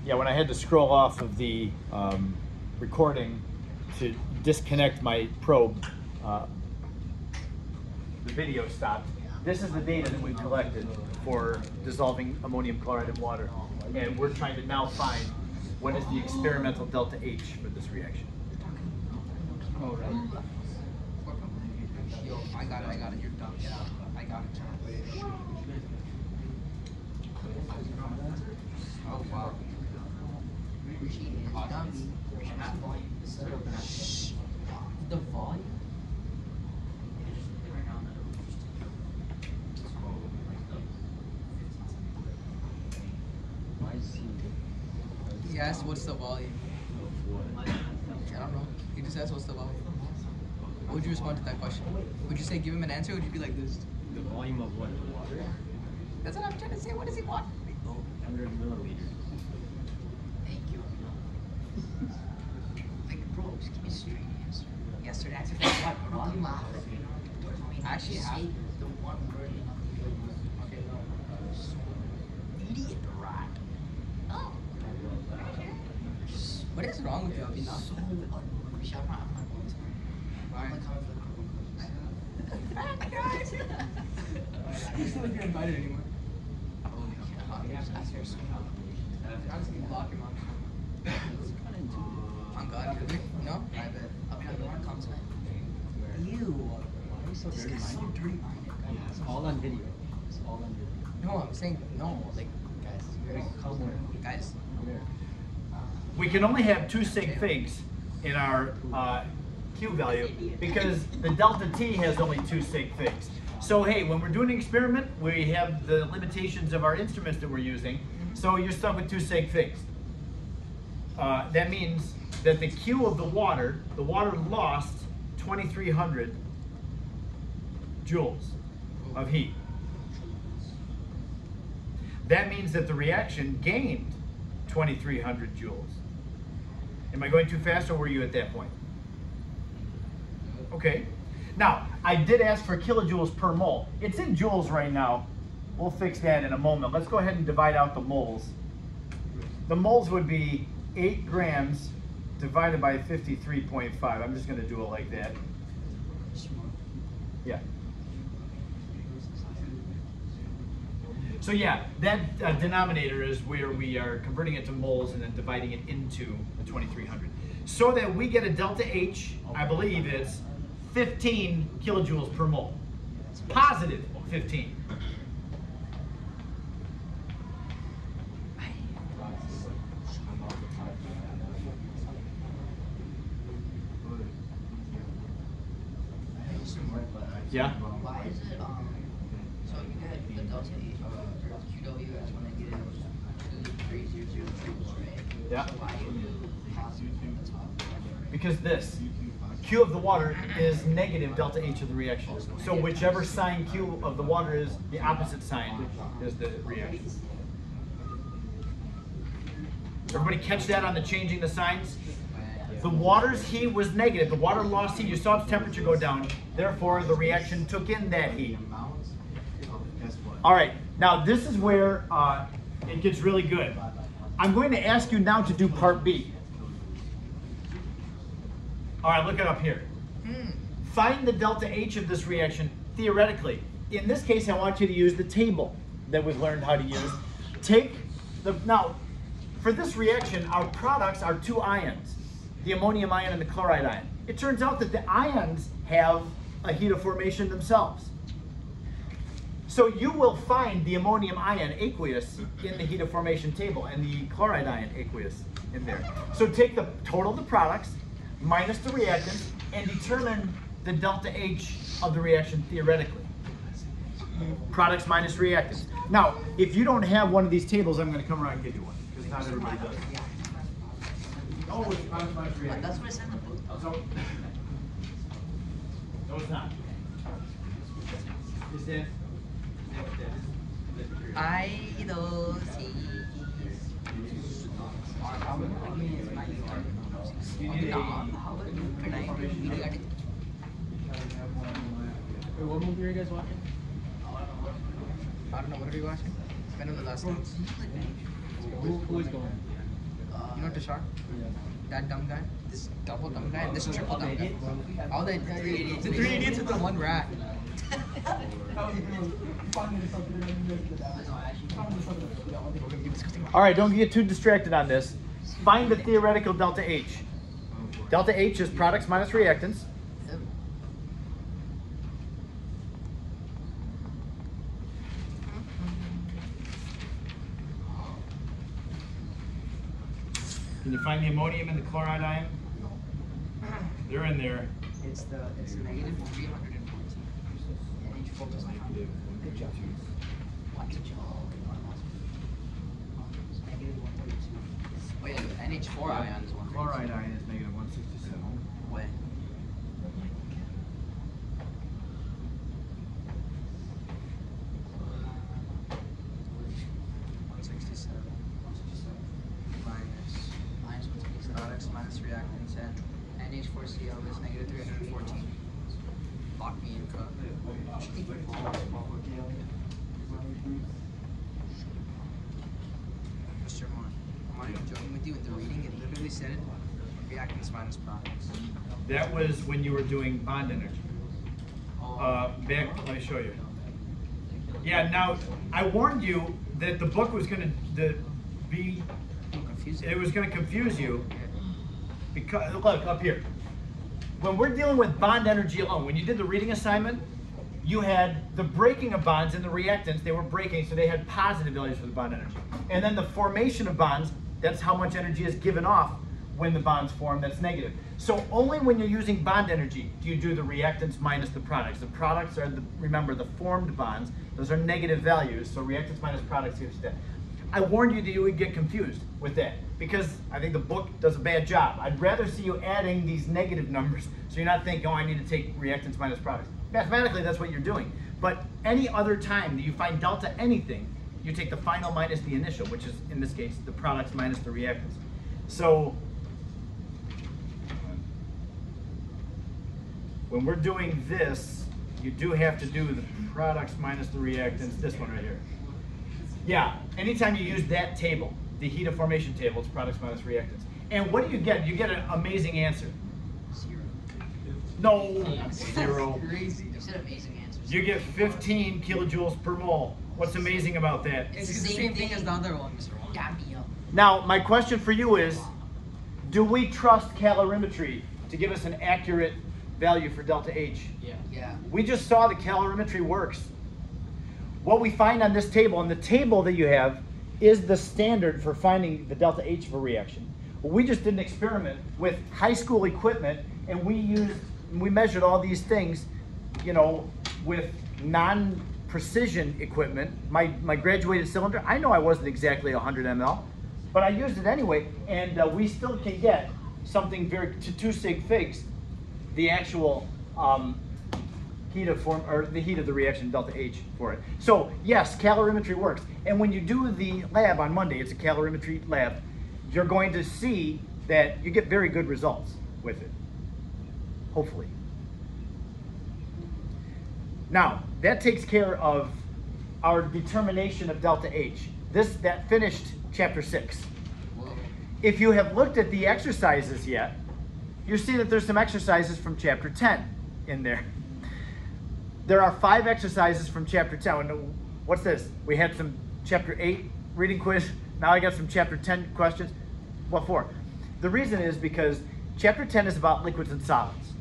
Yeah, when I had to scroll off of the recording to disconnect my probe, the video stopped. This is the data that we collected for dissolving ammonium chloride in water. And we're trying to now find what is the experimental delta H for this reaction. Oh, right. Yo, I got it. You're done. Get out. I got it. Oh, wow. The volume? He asked what's the volume. I don't know. He just asked what's the volume. What would you respond to that question? Would you say give him an answer, or would you be like this? The volume of what? The water? That's what I'm trying to say. What does he want? 100 milliliters. Thank you. Like, bro, just give me a straight answer. Yes, sir. Answer for what? Volume of. I actually have the one word. Okay, no. Idiot rat. Oh. What is wrong with you? I'll be not so you still like you're invited anymore. I'm just gonna block him on God, you no? I bet. I'll be like, the one comes in. Ew. Why are you so dirty minded? So dirty minded. Yeah, it's all on video. It's all on video. No, I'm saying no. Like, guys, you gotta come where? Guys. We can only have 2 sig figs in our Q value because the delta T has only 2 sig figs. So hey, when we're doing an experiment, we have the limitations of our instruments that we're using, so you're stuck with 2 sig figs. That means that the Q of the water lost 2,300 joules of heat. That means that the reaction gained 2,300 joules. Am I going too fast, or were you at that point? Okay. Now, I did ask for kilojoules per mole. It's in joules right now. We'll fix that in a moment. Let's go ahead and divide out the moles. The moles would be 8 grams divided by 53.5. I'm just going to do it like that. Yeah. So yeah, that denominator is where we are converting it to moles and then dividing it into the 2,300. So that we get a delta H, I believe it's 15 kilojoules per mole. It's positive 15. Yeah? Why is it, so you get the delta H QW as when they get 2,300 joules, right? Yeah. So why do you do positive at the top? Because this, Q of the water is negative delta H of the reaction. So whichever sign Q of the water is, the opposite sign is the reaction. Everybody catch that on the changing the signs? The water's heat was negative. The water lost heat. You saw its temperature go down. Therefore, the reaction took in that heat. All right. Now, this is where it gets really good. I'm going to ask you now to do part B. All right, look it up here. Find the delta H of this reaction theoretically. In this case, I want you to use the table that we've learned how to use. Now, for this reaction, our products are 2 ions, the ammonium ion and the chloride ion. It turns out that the ions have a heat of formation themselves. So you will find the ammonium ion aqueous in the heat of formation table and the chloride ion aqueous in there. So take the total of the products minus the reactants and determine the delta H of the reaction theoretically. Products minus reactants. Now, if you don't have one of these tables, I'm going to come around and give you one, because not everybody does. Oh, it's products minus reactants. That's what I said in the book. No, it's not. Is that what that is? I don't see. Wait, what movie are you guys watching? I don't know, what are we watching? It's been on the last one. Who is going? You know Tashar? Yeah. That dumb guy, this double dumb guy, and this triple dumb guy. All the three idiots with the one rat. All right, don't get too distracted on this. Find the theoretical delta H. Delta H is products minus reactants. Can you find the ammonium and the chloride ion? They're in there. It's negative 314. And each focus on negative 132. Wait, NH4 ion is 132. Chloride ion is negative 167. Wait. Products minus reactants, and NH4Cl is negative 314. Lock me in, cut. Mr. Mon, I'm not even joking with you. In the reading, it literally said reactants minus products. That was when you were doing bond energy. Back, let me show you. Yeah, now, I warned you that the book was going to be, it was going to confuse you. Because, look, up here. When we're dealing with bond energy alone, when you did the reading assignment, you had the breaking of bonds in the reactants. They were breaking, so they had positive values for the bond energy. And then the formation of bonds, that's how much energy is given off when the bonds form, that's negative. So only when you're using bond energy do you do the reactants minus the products. The products are, remember, the formed bonds. Those are negative values, so reactants minus products gives you that. I warned you that you would get confused with that because I think the book does a bad job. I'd rather see you adding these negative numbers so you're not thinking, oh, I need to take reactants minus products. Mathematically, that's what you're doing. But any other time that you find delta anything, you take the final minus the initial, which is, in this case, the products minus the reactants. So when we're doing this, you do have to do the products minus the reactants, this one right here. Yeah, anytime you use that table, the heat of formation table, it's products minus reactants. And what do you get? You get an amazing answer. 0. No, 0. Crazy. You said amazing answers. You get 15 kilojoules per mole. What's amazing about that? It's the same thing as the other one, Mr. Wong. Got me up. Now, my question for you is, do we trust calorimetry to give us an accurate value for delta H? Yeah. We just saw that calorimetry works. What we find on this table, and the table that you have, is the standard for finding the delta H of a reaction. We just did an experiment with high school equipment, and we measured all these things, you know, with non-precision equipment. My graduated cylinder, I know I wasn't exactly 100 ml, but I used it anyway, and we still can get something to 2 sig figs, the actual heat of the reaction delta H for it. So yes, calorimetry works. And when you do the lab on Monday, it's a calorimetry lab, you're going to see that you get very good results with it, hopefully. Now, that takes care of our determination of delta H. That finished chapter 6. Whoa. If you have looked at the exercises yet, you see that there's some exercises from chapter 10 in there. There are 5 exercises from chapter 10. What's this? We had some chapter 8 reading quiz. Now I got some chapter 10 questions. What for? The reason is because chapter 10 is about liquids and solids.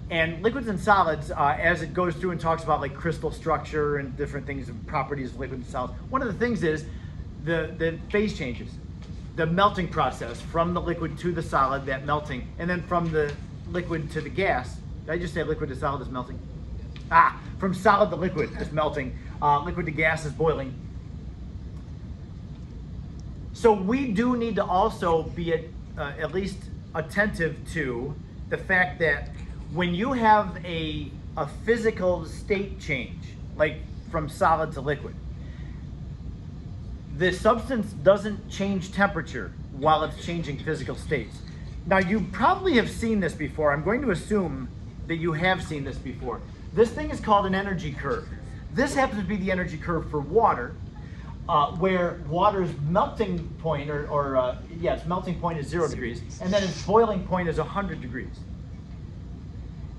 And liquids and solids, as it goes through and talks about like crystal structure and different things and properties of liquids and solids, one of the things is the phase changes. The melting process from the liquid to the solid, that melting, and then from the liquid to the gas. Did I just say liquid to solid is melting? From solid to liquid is melting, liquid to gas is boiling. So we do need to also be at least attentive to the fact that when you have a physical state change, like from solid to liquid, the substance doesn't change temperature while it's changing physical states. Now you probably have seen this before. I'm going to assume that you have seen this before. This thing is called an energy curve. This happens to be the energy curve for water. where water's melting point, its melting point is 0 degrees, and then its boiling point is 100 degrees.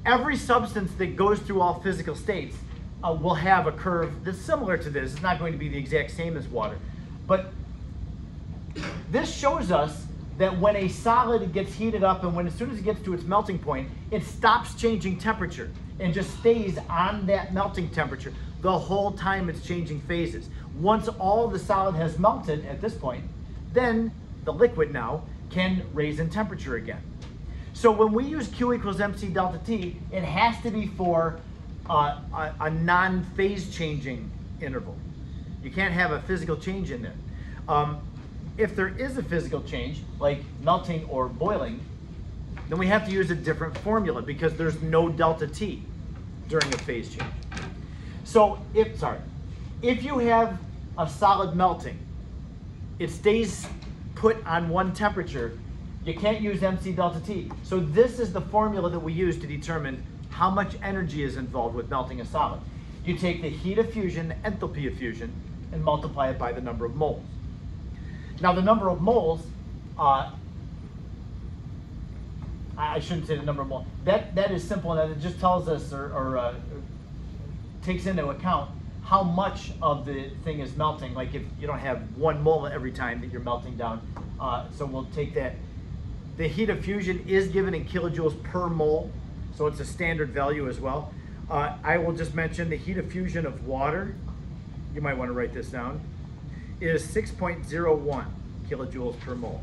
Every substance that goes through all physical states will have a curve that's similar to this. It's not going to be the exact same as water. But this shows us that when a solid gets heated up and as soon as it gets to its melting point, it stops changing temperature and just stays on that melting temperature the whole time it's changing phases. Once all the solid has melted at this point, then the liquid now can raise in temperature again. So when we use Q equals MC delta T, it has to be for a non-phase changing interval. You can't have a physical change in there. If there is a physical change, like melting or boiling, then we have to use a different formula because there's no delta T during a phase change. So if you have a solid melting, it stays put on one temperature, you can't use MC delta T. So this is the formula that we use to determine how much energy is involved with melting a solid. You take the heat of fusion, the enthalpy of fusion, and multiply it by the number of moles. Now the number of moles, I shouldn't say the number of moles. That is simple, and it just tells us or takes into account how much of the thing is melting. Like if you don't have 1 mole every time that you're melting down, so we'll take that. The heat of fusion is given in kilojoules per mole, so it's a standard value as well. I will just mention the heat of fusion of water, you might want to write this down, is 6.01 kilojoules per mole.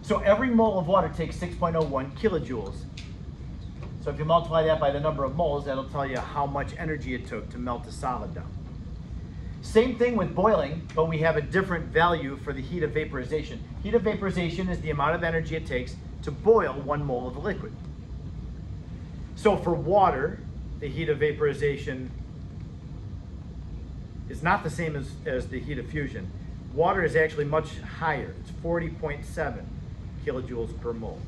So every mole of water takes 6.01 kilojoules. So if you multiply that by the number of moles, that'll tell you how much energy it took to melt a solid down. Same thing with boiling, but we have a different value for the heat of vaporization. Heat of vaporization is the amount of energy it takes to boil 1 mole of a liquid. So for water, the heat of vaporization is not the same as the heat of fusion. Water is actually much higher. It's 40.7 kilojoules per mole.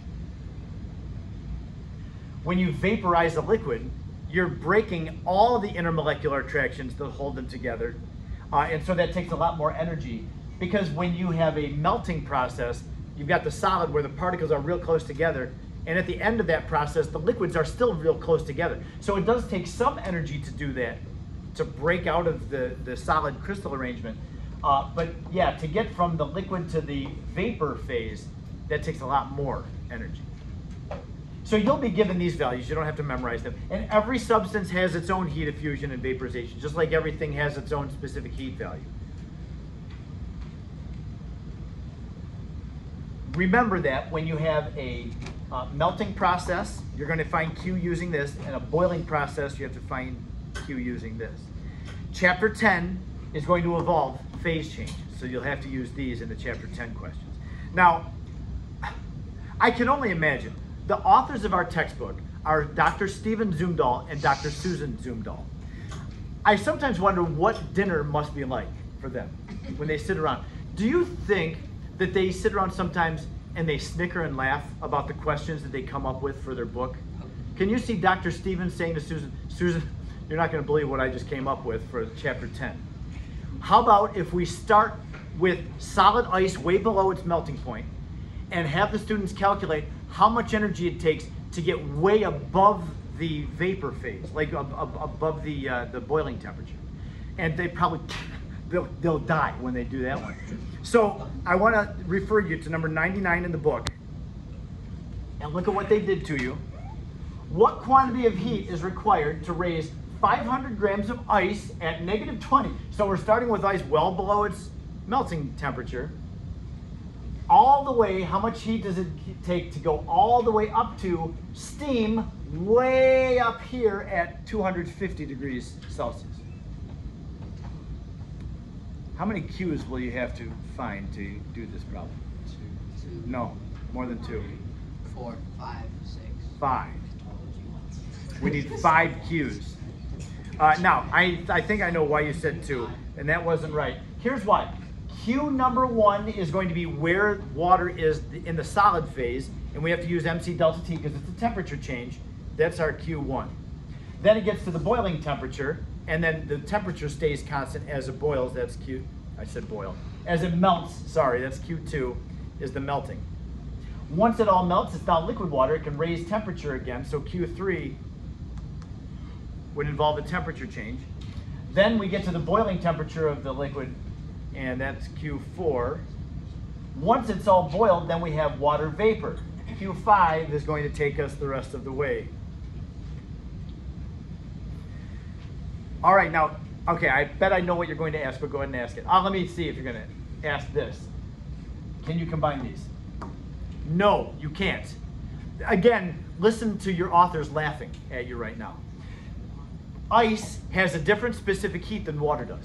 When you vaporize a liquid, you're breaking all the intermolecular attractions that hold them together. And so that takes a lot more energy, because when you have a melting process, you've got the solid where the particles are real close together, and at the end of that process, the liquids are still real close together. So it does take some energy to do that, to break out of the solid crystal arrangement. But yeah, to get from the liquid to the vapor phase, that takes a lot more energy. So you'll be given these values, you don't have to memorize them. And every substance has its own heat of fusion and vaporization, just like everything has its own specific heat value. Remember that when you have a melting process, you're going to find Q using this, and a boiling process, you have to find Q using this. Chapter 10 is going to involve phase changes, so you'll have to use these in the Chapter 10 questions. Now, I can only imagine, the authors of our textbook are Dr. Stephen Zumdahl and Dr. Susan Zumdahl. I sometimes wonder what dinner must be like for them when they sit around. Do you think that they sit around sometimes and they snicker and laugh about the questions that they come up with for their book? Can you see Dr. Stephen saying to Susan, Susan, you're not going to believe what I just came up with for Chapter 10. How about if we start with solid ice way below its melting point and have the students calculate how much energy it takes to get way above the vapor phase, like above the boiling temperature. And they probably, they'll die when they do that one. So I want to refer you to number 99 in the book, and look at what they did to you. What quantity of heat is required to raise 500 grams of ice at -20? So we're starting with ice well below its melting temperature. All the way, how much heat does it take to go all the way up to steam way up here at 250 degrees Celsius? How many Q's will you have to find to do this problem? 2. No, more than 2. 4, 5, 6. 5. We need 5 Q's. Now, I think I know why you said 2, and that wasn't right. Here's why. Q number 1 is going to be where water is in the solid phase, and we have to use MC delta T because it's a temperature change. That's our Q1. Then it gets to the boiling temperature, and then the temperature stays constant as it boils. That's Q, I said boil. As it melts, sorry, that's Q2, is the melting. Once it all melts, it's now liquid water. It can raise temperature again, so Q3 would involve a temperature change. Then we get to the boiling temperature of the liquid, and that's Q4. Once it's all boiled, then we have water vapor. Q5 is going to take us the rest of the way. All right, now, okay, I bet I know what you're going to ask, but go ahead and ask it. Let me see if you're going to ask this. Can you combine these? No, you can't. Again, listen to your authors laughing at you right now. Ice has a different specific heat than water does,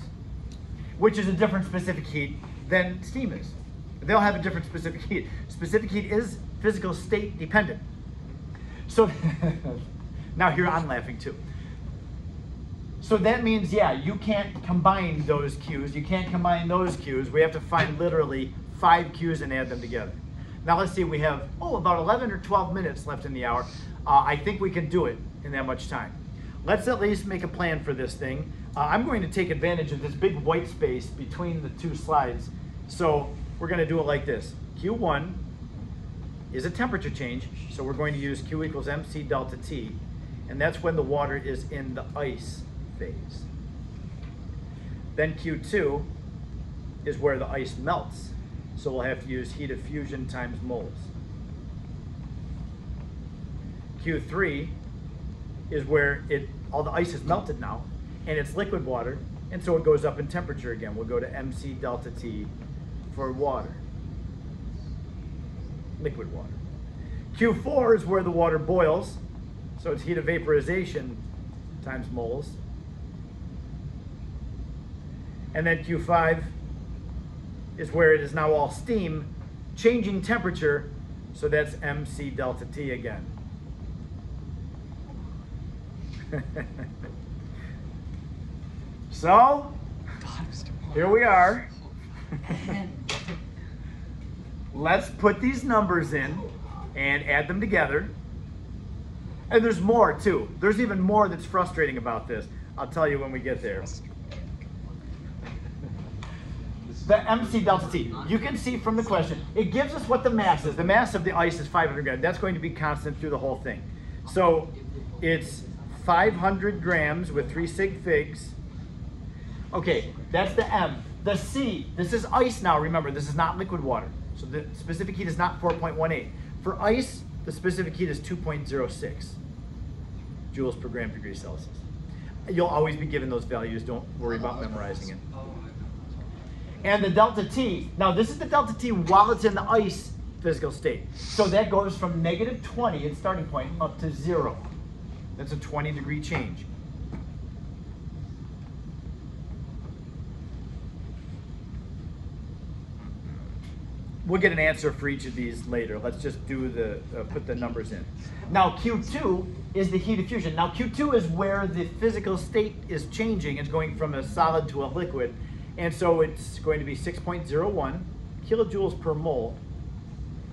which is a different specific heat than steam is. They'll have a different specific heat. Specific heat is physical state dependent. So now here I'm laughing too. So that means, yeah, you can't combine those Qs. You can't combine those Qs. We have to find literally 5 Qs and add them together. Now let's see, we have, about 11 or 12 minutes left in the hour. I think we can do it in that much time. Let's at least make a plan for this thing. I'm going to take advantage of this big white space between the 2 slides. So we're going to do it like this. Q1 is a temperature change, so we're going to use Q equals MC delta T, and that's when the water is in the ice phase. Then Q2 is where the ice melts, so we'll have to use heat of fusion times moles. Q3 is where all the ice is melted now, and it's liquid water, and so it goes up in temperature again. We'll go to MC delta T for water, liquid water. Q4 is where the water boils, so it's heat of vaporization times moles. And then Q5 is where it is now all steam, changing temperature, so that's MC delta T again. So, here we are. Let's put these numbers in and add them together. And there's more too. There's even more that's frustrating about this. I'll tell you when we get there. The MC delta T. You can see from the question, it gives us what the mass is. The mass of the ice is 500 grams. That's going to be constant through the whole thing. So it's 500 grams with 3 sig figs. Okay, that's the M. The C, this is ice now, remember, this is not liquid water. So the specific heat is not 4.18. For ice, the specific heat is 2.06 joules per gram per degree Celsius. You'll always be given those values, don't worry about memorizing it. And the delta T, now this is the delta T while it's in the ice physical state. So that goes from -20 its starting point up to 0. That's a 20-degree change. We'll get an answer for each of these later. Let's just do put the numbers in. Now Q2 is the heat of fusion. Now Q2 is where the physical state is changing. It's going from a solid to a liquid. And so it's going to be 6.01 kilojoules per mole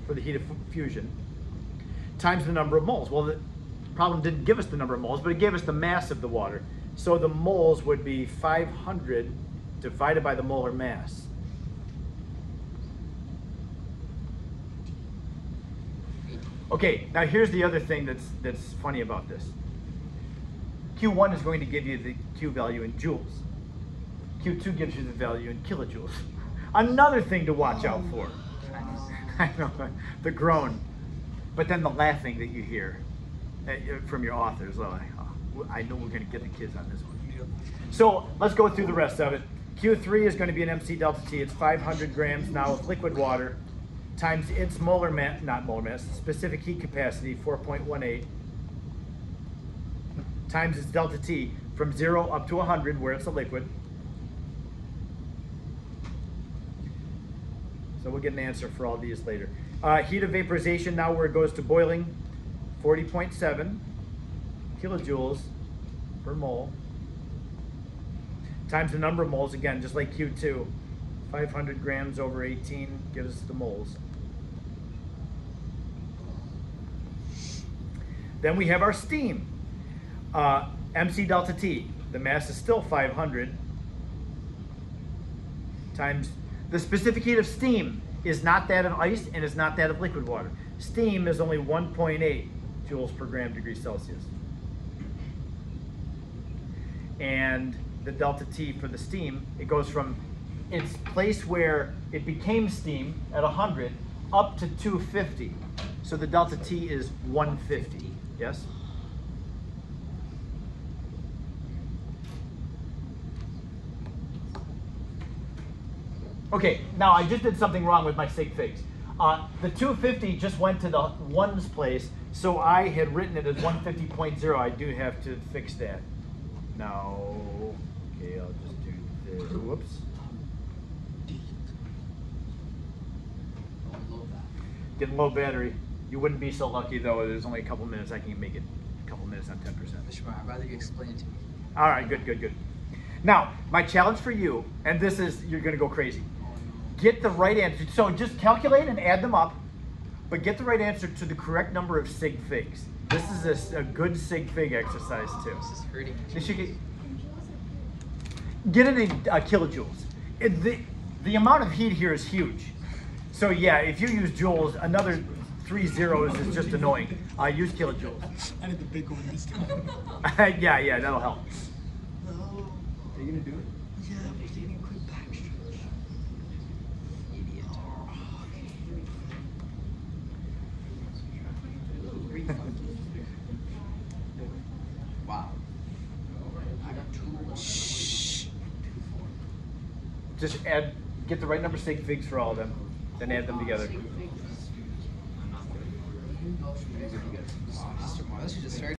for the heat of fusion times the number of moles. Well, the problem didn't give us the number of moles, but it gave us the mass of the water. So the moles would be 500 divided by the molar mass. Okay, now here's the other thing that's funny about this. Q1 is going to give you the Q value in joules. Q2 gives you the value in kilojoules. Another thing to watch out for. I know, the groan. But then the laughing that you hear from your authors. Well, I know we're going to get the kids on this one. So let's go through the rest of it. Q3 is going to be an MC delta T. It's 500 grams now of liquid water times its molar mass, not molar mass, specific heat capacity, 4.18, times its delta T from 0 up to 100 where it's a liquid. So we'll get an answer for all these later. Heat of vaporization now where it goes to boiling, 40.7 kilojoules per mole, times the number of moles, again, just like Q2, 500 grams over 18 gives us the moles. Then we have our steam, MC delta T. the mass is still 500 times the specific heat of steam is not that of ice and is not that of liquid water. Steam is only 1.8 joules per gram degree Celsius. And the delta T for the steam, it goes from its place where it became steam at 100 up to 250. So the delta T is 150. Yes? Okay, now I just did something wrong with my sig figs. The 250 just went to the ones place, so I had written it as 150.0. I do have to fix that. No. Okay, I'll just do this. Whoops. Getting low battery. You wouldn't be so lucky though. There's only a couple minutes. I can make it a couple minutes on 10%. I'd rather you explain it to me. All right, good, good, good. Now, my challenge for you, and this is, you're gonna go crazy. Get the right answer. So just calculate and add them up, but get the right answer to the correct number of sig figs. This is a good sig fig exercise too. This is hurting. This should get it in kilojoules. The amount of heat here is huge. So yeah, if you use joules, another 3 zeros is just annoying. Use kilojoules. I need the big one this time. Yeah, that'll help. No. Are you gonna do it? Yeah, we're taking a quick backstretch. Idiot. Wow. I got 2. Shh. Just get the right number of sig figs for all of them, then add them together. This should just start.